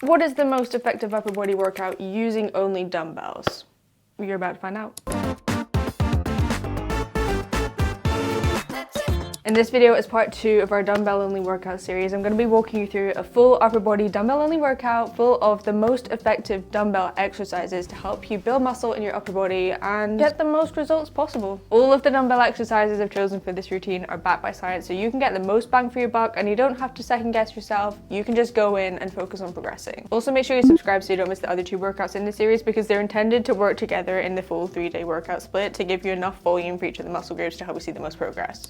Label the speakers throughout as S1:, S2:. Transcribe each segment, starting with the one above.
S1: What is the most effective upper body workout using only dumbbells? You're about to find out. In this video is part 2 of our dumbbell only workout series. I'm going to be walking you through a full upper body dumbbell only workout full of the most effective dumbbell exercises to help you build muscle in your upper body and get the most results possible. All of the dumbbell exercises I've chosen for this routine are backed by science, so you can get the most bang for your buck and you don't have to second guess yourself. You can just go in and focus on progressing. Also, make sure you subscribe so you don't miss the other 2 workouts in this series because they're intended to work together in the full 3-day workout split to give you enough volume for each of the muscle groups to help you see the most progress.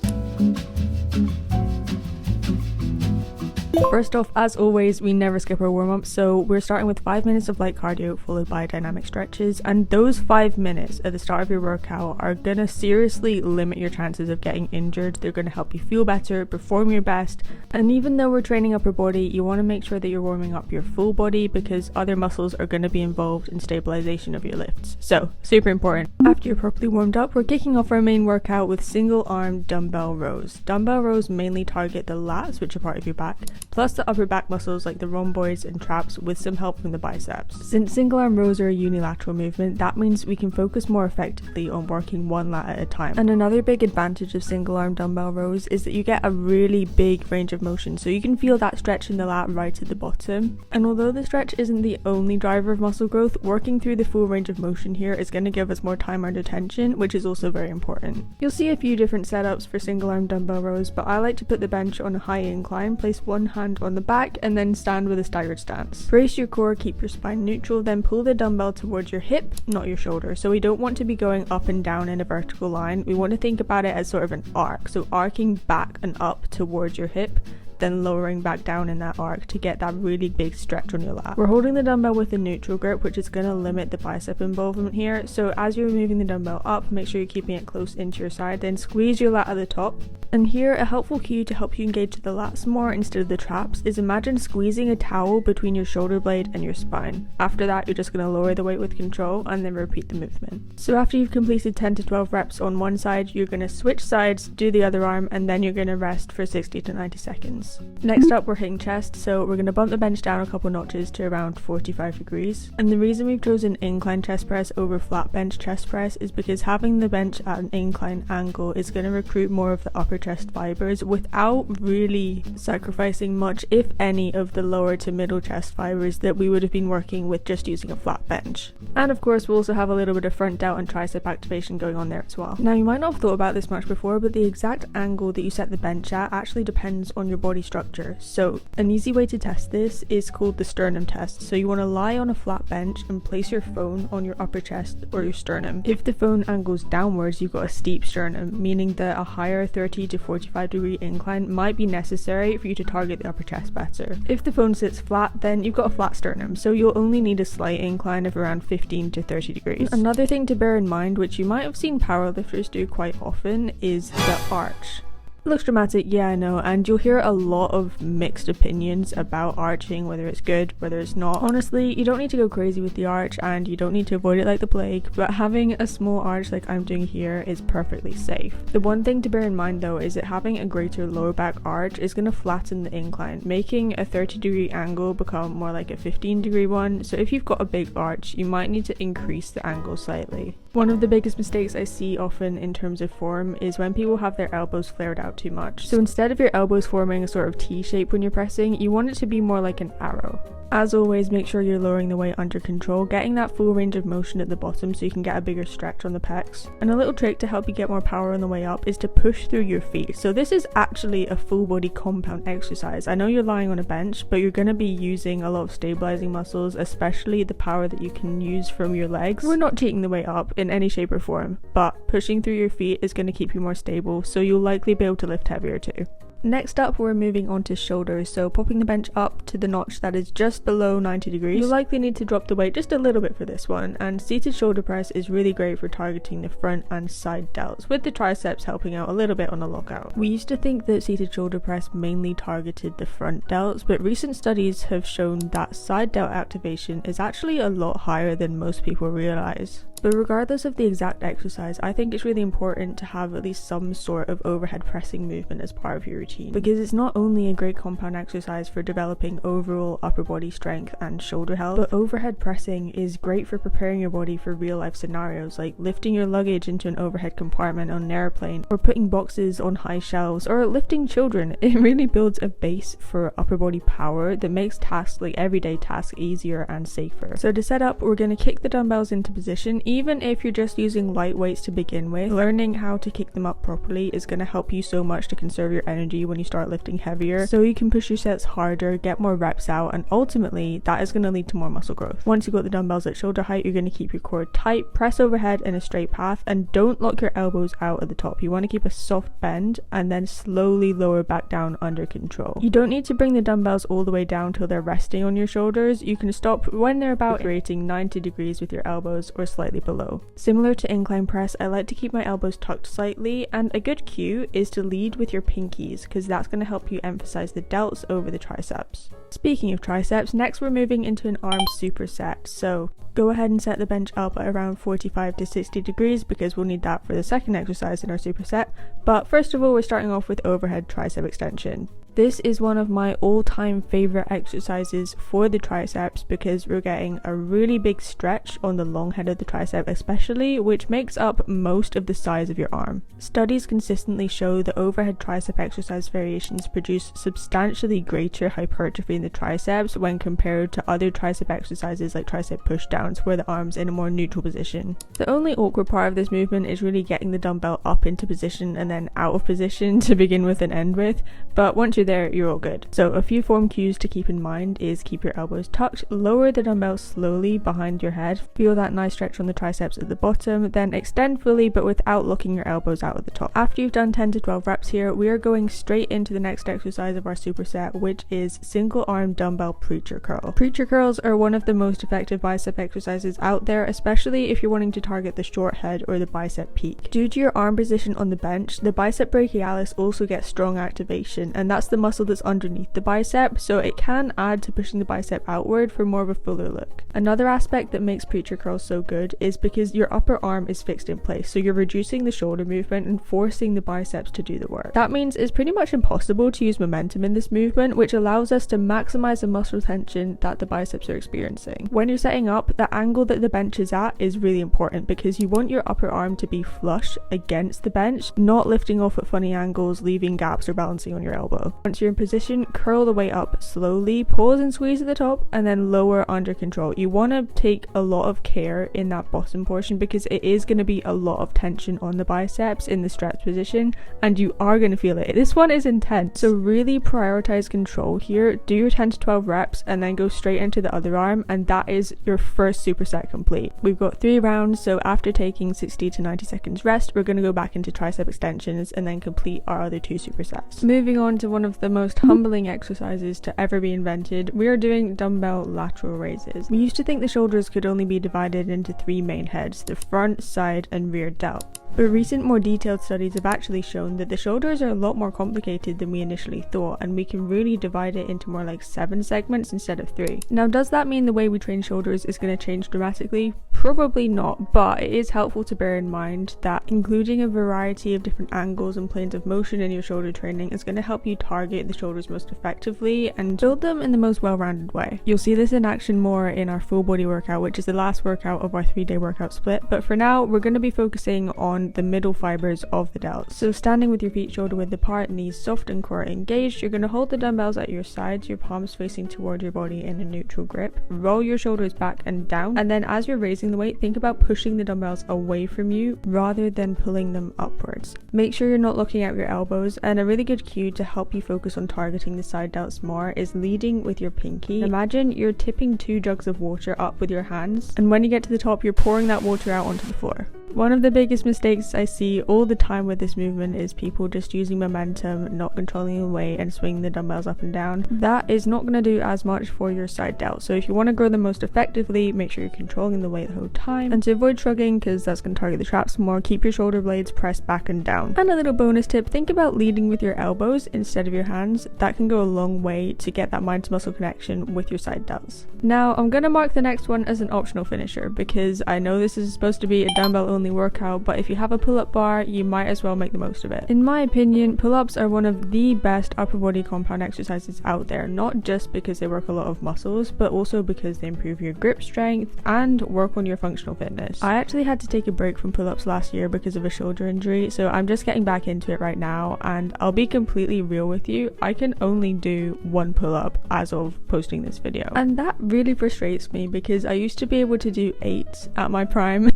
S1: First off, as always, we never skip our warm-up, so we're starting with 5 minutes of light cardio followed by dynamic stretches, and those 5 minutes at the start of your workout are gonna seriously limit your chances of getting injured. They're gonna help you feel better, perform your best, and even though we're training upper body, you want to make sure that you're warming up your full body because other muscles are going to be involved in stabilization of your lifts. So, super important. After you're properly warmed up, we're kicking off our main workout with single arm dumbbell rows. Dumbbell rows mainly target the lats, which are part of your back, plus the upper back muscles like the rhomboids and traps with some help from the biceps. Since single arm rows are a unilateral movement, that means we can focus more effectively on working one lat at a time. And another big advantage of single arm dumbbell rows is that you get a really big range of motion, so you can feel that stretch in the lat right at the bottom. And although the stretch isn't the only driver of muscle growth, working through the full range of motion here is going to give us more time under tension, which is also very important. You'll see a few different setups for single arm dumbbell rows, but I like to put the bench on a high incline, place one hand on the back, and then stand with a staggered stance. Brace your core, keep your spine neutral, then pull the dumbbell towards your hip, not your shoulder. So we don't want to be going up and down in a vertical line. We want to think about it as sort of an arc, so arcing back and up towards your hip, then lowering back down in that arc to get that really big stretch on your lat. We're holding the dumbbell with a neutral grip, which is going to limit the bicep involvement here. So as you're moving the dumbbell up, make sure you're keeping it close into your side, then squeeze your lat at the top. And here, a helpful cue to help you engage the lats more instead of the traps is imagine squeezing a towel between your shoulder blade and your spine. After that, you're just going to lower the weight with control and then repeat the movement. So after you've completed 10 to 12 reps on one side, you're going to switch sides, do the other arm, and then you're going to rest for 60 to 90 seconds. Next up, we're hitting chest, so we're going to bump the bench down a couple notches to around 45 degrees. And the reason we've chosen incline chest press over flat bench chest press is because having the bench at an incline angle is going to recruit more of the upper chest fibers without really sacrificing much, if any, of the lower to middle chest fibers that we would have been working with just using a flat bench. And of course, we'll also have a little bit of front delt and tricep activation going on there as well. Now, you might not have thought about this much before, but the exact angle that you set the bench at actually depends on your body structure. So an easy way to test this is called the sternum test. So you want to lie on a flat bench and place your phone on your upper chest or your sternum. If the phone angles downwards, you've got a steep sternum, meaning that a higher 30 to 45 degree incline might be necessary for you to target the upper chest better. If the phone sits flat, then you've got a flat sternum, so you'll only need a slight incline of around 15 to 30 degrees. Another thing to bear in mind, which you might have seen powerlifters do quite often, is the arch. Looks dramatic, yeah, I know, and you'll hear a lot of mixed opinions about arching, whether it's good, whether it's not. Honestly, you don't need to go crazy with the arch and you don't need to avoid it like the plague, but having a small arch like I'm doing here is perfectly safe. The one thing to bear in mind though is that having a greater lower back arch is going to flatten the incline, making a 30-degree angle become more like a 15-degree one. So if you've got a big arch, you might need to increase the angle slightly. One of the biggest mistakes I see often in terms of form is when people have their elbows flared out too much. So instead of your elbows forming a sort of T shape when you're pressing, you want it to be more like an arrow. As always, make sure you're lowering the weight under control, getting that full range of motion at the bottom so you can get a bigger stretch on the pecs. And a little trick to help you get more power on the way up is to push through your feet. So this is actually a full body compound exercise. I know you're lying on a bench, but you're going to be using a lot of stabilizing muscles, especially the power that you can use from your legs. We're not cheating the way up in any shape or form, but pushing through your feet is going to keep you more stable, so you'll likely be able to lift heavier too. Next up, we're moving on to shoulders, so popping the bench up to the notch that is just below 90 degrees. You'll likely need to drop the weight just a little bit for this one, and seated shoulder press is really great for targeting the front and side delts, with the triceps helping out a little bit on the lockout. We used to think that seated shoulder press mainly targeted the front delts, but recent studies have shown that side delt activation is actually a lot higher than most people realize. But regardless of the exact exercise, I think it's really important to have at least some sort of overhead pressing movement as part of your routine, because it's not only a great compound exercise for developing overall upper body strength and shoulder health, but overhead pressing is great for preparing your body for real life scenarios like lifting your luggage into an overhead compartment on an airplane, or putting boxes on high shelves, or lifting children. It really builds a base for upper body power that makes tasks like everyday tasks easier and safer. So to set up, we're going to kick the dumbbells into position. Even if you're just using light weights to begin with, learning how to kick them up properly is going to help you so much to conserve your energy when you start lifting heavier, so you can push your sets harder, get more reps out, and ultimately that is going to lead to more muscle growth. Once you've got the dumbbells at shoulder height, you're going to keep your core tight, press overhead in a straight path, and don't lock your elbows out at the top. You want to keep a soft bend and then slowly lower back down under control. You don't need to bring the dumbbells all the way down till they're resting on your shoulders. You can stop when they're about creating 90 degrees with your elbows or slightly below. Similar to incline press, I like to keep my elbows tucked slightly, and a good cue is to lead with your pinkies, because that's going to help you emphasize the delts over the triceps. Speaking of triceps, next we're moving into an arm superset. So go ahead and set the bench up at around 45 to 60 degrees because we'll need that for the second exercise in our superset. But first of all, we're starting off with overhead tricep extension. This is one of my all-time favorite exercises for the triceps because we're getting a really big stretch on the long head of the tricep especially, which makes up most of the size of your arm. Studies consistently show that overhead tricep exercise variations produce substantially greater hypertrophy in the triceps when compared to other tricep exercises like tricep pushdowns, where the arm's in a more neutral position. The only awkward part of this movement is really getting the dumbbell up into position and then out of position to begin with and end with, but once you're there, you're all good. So a few form cues to keep in mind is keep your elbows tucked, lower the dumbbell slowly behind your head, feel that nice stretch on the triceps at the bottom, then extend fully but without locking your elbows out at the top. After you've done 10 to 12 reps here, we are going straight into the next exercise of our superset, which is single arm dumbbell preacher curl. Preacher curls are one of the most effective bicep exercises out there, especially if you're wanting to target the short head or the bicep peak. Due to your arm position on the bench, the bicep brachialis also gets strong activation, and that's the muscle that's underneath the bicep, so it can add to pushing the bicep outward for more of a fuller look. Another aspect that makes preacher curls so good is because your upper arm is fixed in place, so you're reducing the shoulder movement and forcing the biceps to do the work. That means it's pretty much impossible to use momentum in this movement, which allows us to maximize the muscle tension that the biceps are experiencing. When you're setting up, the angle that the bench is at is really important because you want your upper arm to be flush against the bench, not lifting off at funny angles, leaving gaps or balancing on your elbow. Once you're in position, curl the way up slowly, pause and squeeze at the top, and then lower under control. You want to take a lot of care in that bottom portion because it is going to be a lot of tension on the biceps in the stretch position, and you are going to feel it. This one is intense, so really prioritize control here. Do your 10 to 12 reps and then go straight into the other arm, and that is your first superset complete. We've got 3 rounds, so after taking 60 to 90 seconds rest, we're going to go back into tricep extensions and then complete our other 2 supersets. Moving on to one of the most humbling exercises to ever be invented, we are doing dumbbell lateral raises. We used to think the shoulders could only be divided into 3 main heads, the front, side, and rear delt. But recent more detailed studies have actually shown that the shoulders are a lot more complicated than we initially thought, and we can really divide it into more like 7 segments instead of 3. Now, does that mean the way we train shoulders is going to change dramatically? Probably not, but it is helpful to bear in mind that including a variety of different angles and planes of motion in your shoulder training is going to help you target the shoulders most effectively and build them in the most well-rounded way. You'll see this in action more in our full body workout, which is the last workout of our 3-day workout split, but for now we're going to be focusing on the middle fibers of the delts. So standing with your feet shoulder width apart, knees soft and core engaged, you're going to hold the dumbbells at your sides, your palms facing toward your body in a neutral grip. Roll your shoulders back and down, and then as you're raising the weight, think about pushing the dumbbells away from you rather than pulling them upwards. Make sure you're not looking at your elbows, and a really good cue to help you focus on targeting the side delts more is leading with your pinky. Imagine you're tipping 2 jugs of water up with your hands, and when you get to the top, you're pouring that water out onto the floor. One of the biggest mistakes I see all the time with this movement is people just using momentum, not controlling the weight and swinging the dumbbells up and down. That is not going to do as much for your side delt. So if you want to grow them most effectively, make sure you're controlling the weight the whole time. And to avoid shrugging, because that's going to target the traps more, keep your shoulder blades pressed back and down. And a little bonus tip, think about leading with your elbows instead of your hands. That can go a long way to get that mind to muscle connection with your side delts. Now I'm going to mark the next one as an optional finisher, because I know this is supposed to be a dumbbell only workout, but if you have a pull-up bar, you might as well make the most of it. In my opinion, pull-ups are one of the best upper body compound exercises out there, not just because they work a lot of muscles, but also because they improve your grip strength and work on your functional fitness. I actually had to take a break from pull-ups last year because of a shoulder injury, so I'm just getting back into it right now, and I'll be completely real with you, I can only do one pull-up as of posting this video, and that really frustrates me because I used to be able to do 8 at my prime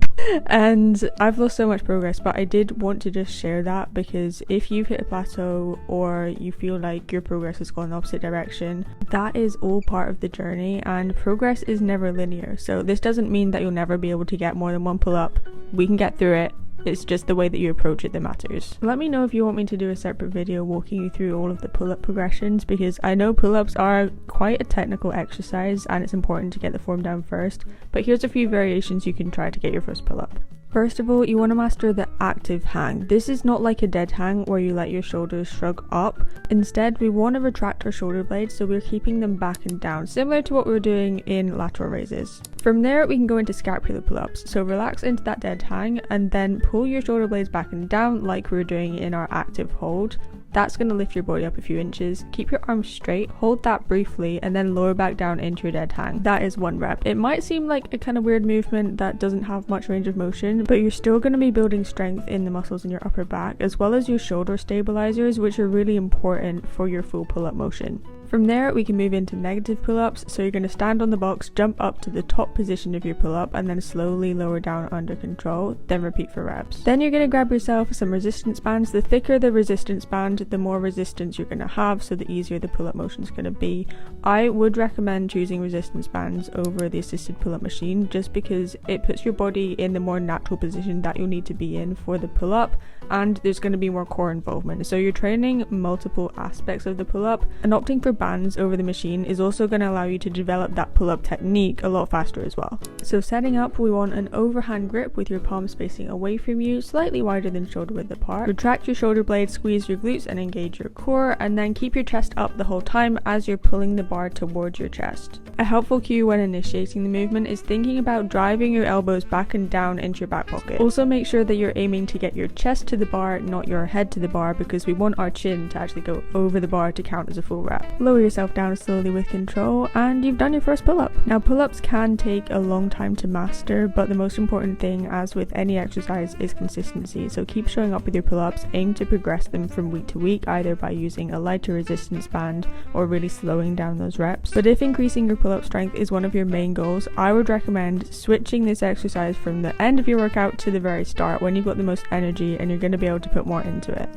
S1: and I've lost so much progress. But I did want to just share that, because if you've hit a plateau or you feel like your progress has gone in the opposite direction, that is all part of the journey, and progress is never linear. So this doesn't mean that you'll never be able to get more than one pull-up. We can get through it. It's just the way that you approach it that matters. Let me know if you want me to do a separate video walking you through all of the pull-up progressions, because I know pull-ups are quite a technical exercise and it's important to get the form down first, but here's a few variations you can try to get your first pull-up. First of all, you want to master the active hang. This is not like a dead hang where you let your shoulders shrug up. Instead, we want to retract our shoulder blades so we're keeping them back and down, similar to what we were doing in lateral raises. From there, we can go into scapular pull-ups. So relax into that dead hang and then pull your shoulder blades back and down like we were doing in our active hold. That's going to lift your body up a few inches. Keep your arms straight, hold that briefly, and then lower back down into your dead hang. That is 1 rep. It might seem like a kind of weird movement that doesn't have much range of motion, but you're still going to be building strength in the muscles in your upper back, as well as your shoulder stabilizers, which are really important for your full pull-up motion. From there, we can move into negative pull-ups. So you're going to stand on the box, jump up to the top position of your pull-up, and then slowly lower down under control, then repeat for reps. Then you're going to grab yourself some resistance bands. The thicker the resistance band, the more resistance you're going to have, so the easier the pull-up motion is going to be. I would recommend choosing resistance bands over the assisted pull-up machine, just because it puts your body in the more natural position that you'll need to be in for the pull-up, and there's going to be more core involvement. So you're training multiple aspects of the pull-up, and opting for bands over the machine is also going to allow you to develop that pull-up technique a lot faster as well. So setting up, we want an overhand grip with your palms facing away from you, slightly wider than shoulder width apart. Retract your shoulder blades, squeeze your glutes and engage your core, and then keep your chest up the whole time as you're pulling the bar towards your chest. A helpful cue when initiating the movement is thinking about driving your elbows back and down into your back pocket. Also make sure that you're aiming to get your chest to the bar, not your head to the bar, because we want our chin to actually go over the bar to count as a full rep. Lower yourself down slowly with control, and you've done your first pull-up. Now pull-ups can take a long time to master, but the most important thing, as with any exercise, is consistency. So keep showing up with your pull-ups, aim to progress them from week to week, either by using a lighter resistance band or really slowing down those reps. But if increasing your pull-up strength is one of your main goals, I would recommend switching this exercise from the end of your workout to the very start, when you've got the most energy and you're going to be able to put more into it.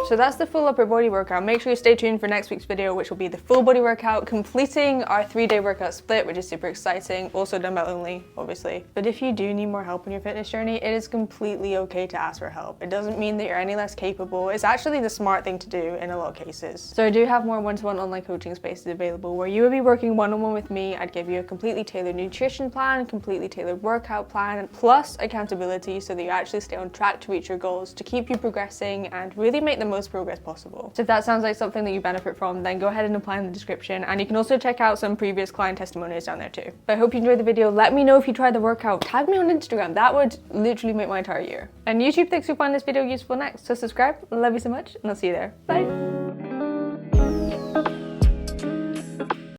S1: So that's the full upper body workout. Make sure you stay tuned for next week's video, which will be the full body workout, completing our 3-day workout split, which is super exciting. Also dumbbell only, obviously. But if you do need more help on your fitness journey, it is completely okay to ask for help. It doesn't mean that you're any less capable. It's actually the smart thing to do in a lot of cases. So I do have more one-to-one online coaching spaces available where you will be working one-on-one with me. I'd give you a completely tailored nutrition plan, completely tailored workout plan, plus accountability so that you actually stay on track to reach your goals, to keep you progressing and really make the most progress possible. So if that sounds like something that you benefit from, then go ahead and apply in the description, and you can also check out some previous client testimonials down there too. But I hope you enjoyed the video. Let me know if you tried the workout. Tag me on Instagram. That would literally make my entire year. And YouTube thinks you'll find this video useful next. So subscribe. Love you so much, and I'll see you there. Bye.